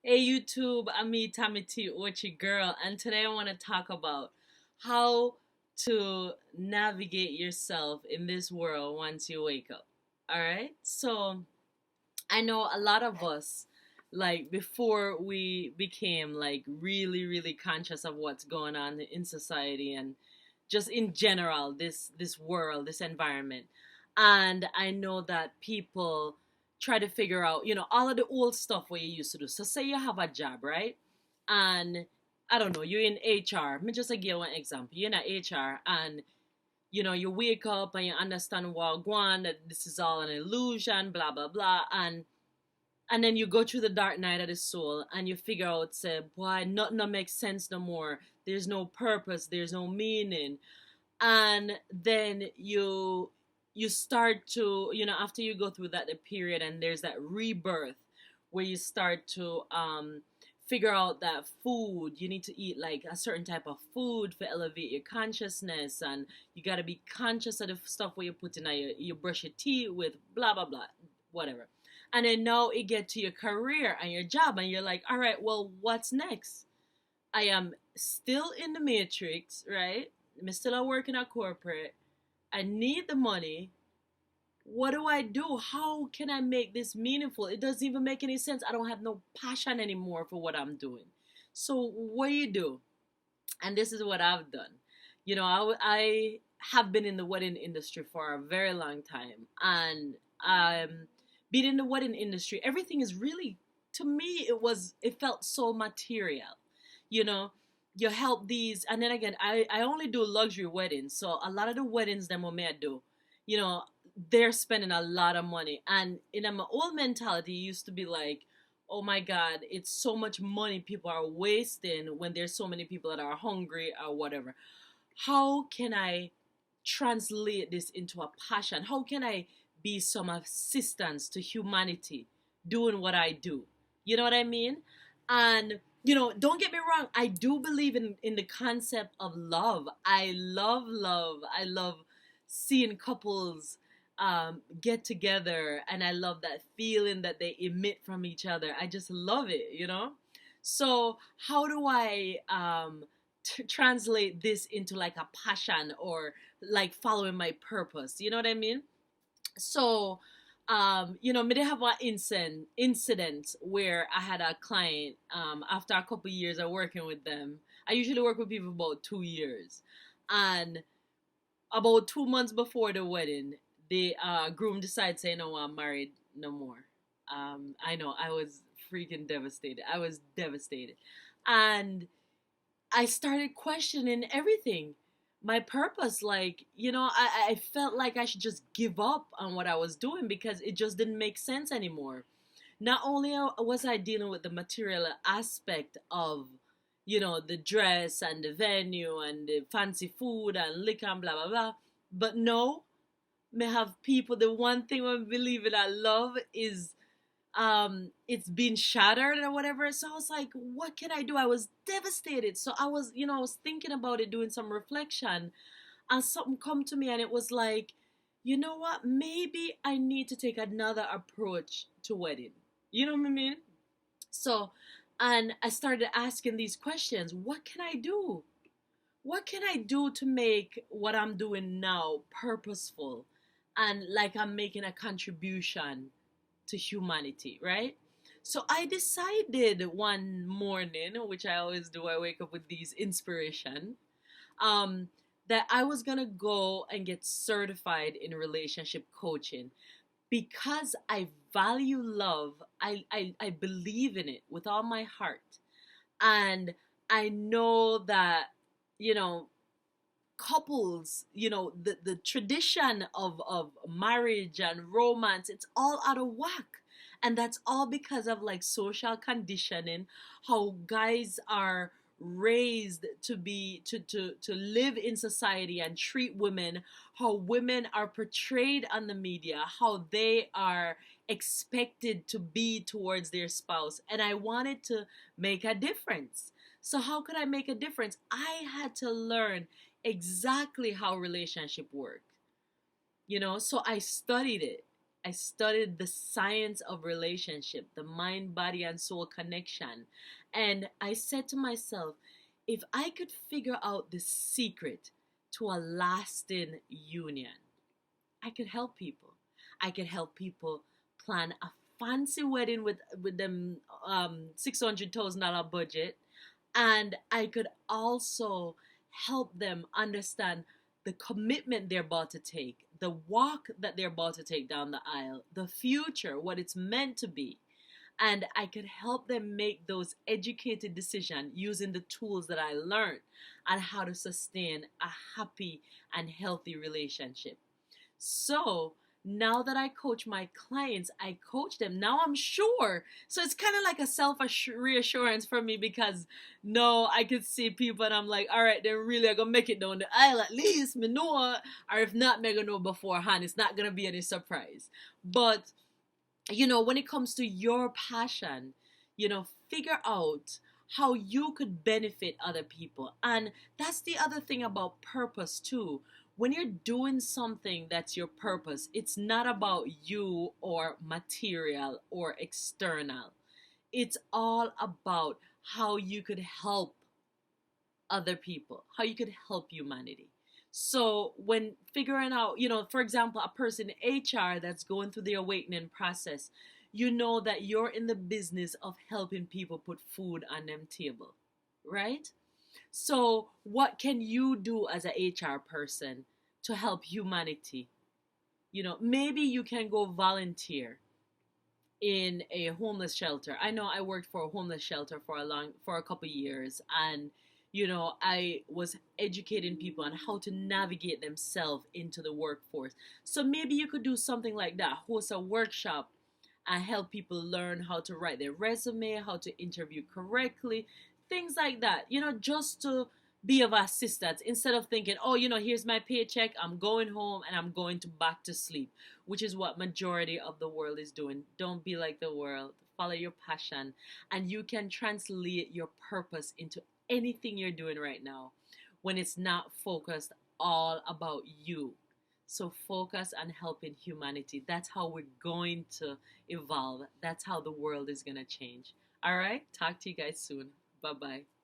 Hey YouTube, I'm me, Tammy T, Orchard Girl, and today I want to talk about how to navigate yourself in this world once you wake up. Alright? So, I know a lot of us, like before we became like really conscious of what's going on in society and just in general, this world, this environment. And I know that people try to figure out, all of the old stuff what you used to do. So say you have a job, right? And I don't know, you're in HR. Let me just give you one example. You're in HR and you wake up and you understand well, Guan, that this is all an illusion, blah blah blah. And then you go through the dark night of the soul and you figure out, say, boy, nothing makes sense no more. There's no purpose, there's no meaning. And then you start to, after you go through that the period and there's that rebirth where you start to figure out that food you need to eat, like a certain type of food for elevate your consciousness, and you got to be conscious of the stuff where you put in you brush your teeth with, blah blah blah, whatever. And then now it get to your career and your job and you're like, all right, well, what's next? I am still in the matrix, right? I'm still working at corporate. I need the money. What do I do? How can I make this meaningful? It doesn't even make any sense. I don't have no passion anymore for what I'm doing. So what do you do? And this is what I've done. I have been in the wedding industry for a very long time, and being in the wedding industry, everything is really, to me, it felt so material. You know, you help these, and then again, I only do luxury weddings, so a lot of the weddings that I do, you know, they're spending a lot of money, and in my old mentality, it used to be like, oh my god, it's so much money people are wasting when there's so many people that are hungry or whatever. How can I translate this into a passion? How can I be some assistance to humanity doing what I do? You know what I mean? And don't get me wrong, I do believe in the concept of love. I love love. I love seeing couples get together, and I love that feeling that they emit from each other. I just love it. So how do I translate this into like a passion or like following my purpose? You know what I mean? So me they have an incident where I had a client, after a couple years of working with them. I usually work with people about 2 years, and about 2 months before the wedding, the groom decided, say, no, I'm married no more. I know, I was freaking devastated. I was devastated. And I started questioning everything. My purpose, like, I felt like I should just give up on what I was doing because it just didn't make sense anymore. Not only was I dealing with the material aspect of, the dress and the venue and the fancy food and liquor and blah blah blah, but no, may have people. The one thing I believe in, I love is it's been shattered or whatever. So I was like, what can I do? I was devastated. So I was thinking about it, doing some reflection, and something come to me, and it was like, you know what, maybe I need to take another approach to wedding. You know what I mean? So, and I started asking these questions. What can I do? What can I do to make what I'm doing now purposeful and like I'm making a contribution to humanity, right? So I decided one morning, which I always do, I wake up with these inspiration, um, that I was gonna go and get certified in relationship coaching because I value love. I believe in it with all my heart. And I know that, you know, couples, the tradition of marriage and romance, it's all out of whack. And that's all because of like social conditioning, how guys are raised to be to live in society and treat women, how women are portrayed on the media, how they are expected to be towards their spouse. And I wanted to make a difference. So how could I make a difference? I had to learn exactly how relationship work. So I studied it. I studied the science of relationship, the mind, body, and soul connection. And I said to myself, if I could figure out the secret to a lasting union, I could help people. I could help people plan a fancy wedding with them $600,000 budget, and I could also help them understand the commitment they're about to take, the walk that they're about to take down the aisle, the future, what it's meant to be. And I could help them make those educated decisions using the tools that I learned on how to sustain a happy and healthy relationship. So now that I coach my clients, I coach them. Now I'm sure. So it's kind of like a self reassurance for me, because no, I could see people and I'm like, all right, they're really going to make it down the aisle at least. Me know, or if not, me gonna know beforehand. It's not going to be any surprise. But, when it comes to your passion, figure out how you could benefit other people. And that's the other thing about purpose, too. When you're doing something that's your purpose, it's not about you or material or external. It's all about how you could help other people, how you could help humanity. So when figuring out, for example, a person in HR that's going through the awakening process, you know that you're in the business of helping people put food on them table, right? So what can you do as a HR person to help humanity? Maybe you can go volunteer in a homeless shelter. I know I worked for a homeless shelter for a couple years, and I was educating people on how to navigate themselves into the workforce. So maybe you could do something like that, host a workshop and help people learn how to write their resume, how to interview correctly, things like that, just to be of assistance instead of thinking, oh, here's my paycheck, I'm going home and I'm going to back to sleep, which is what majority of the world is doing. Don't be like the world. Follow your passion, and you can translate your purpose into anything you're doing right now when it's not focused all about you. So focus on helping humanity. That's how we're going to evolve. That's how the world is going to change. All right. Talk to you guys soon. Bye bye.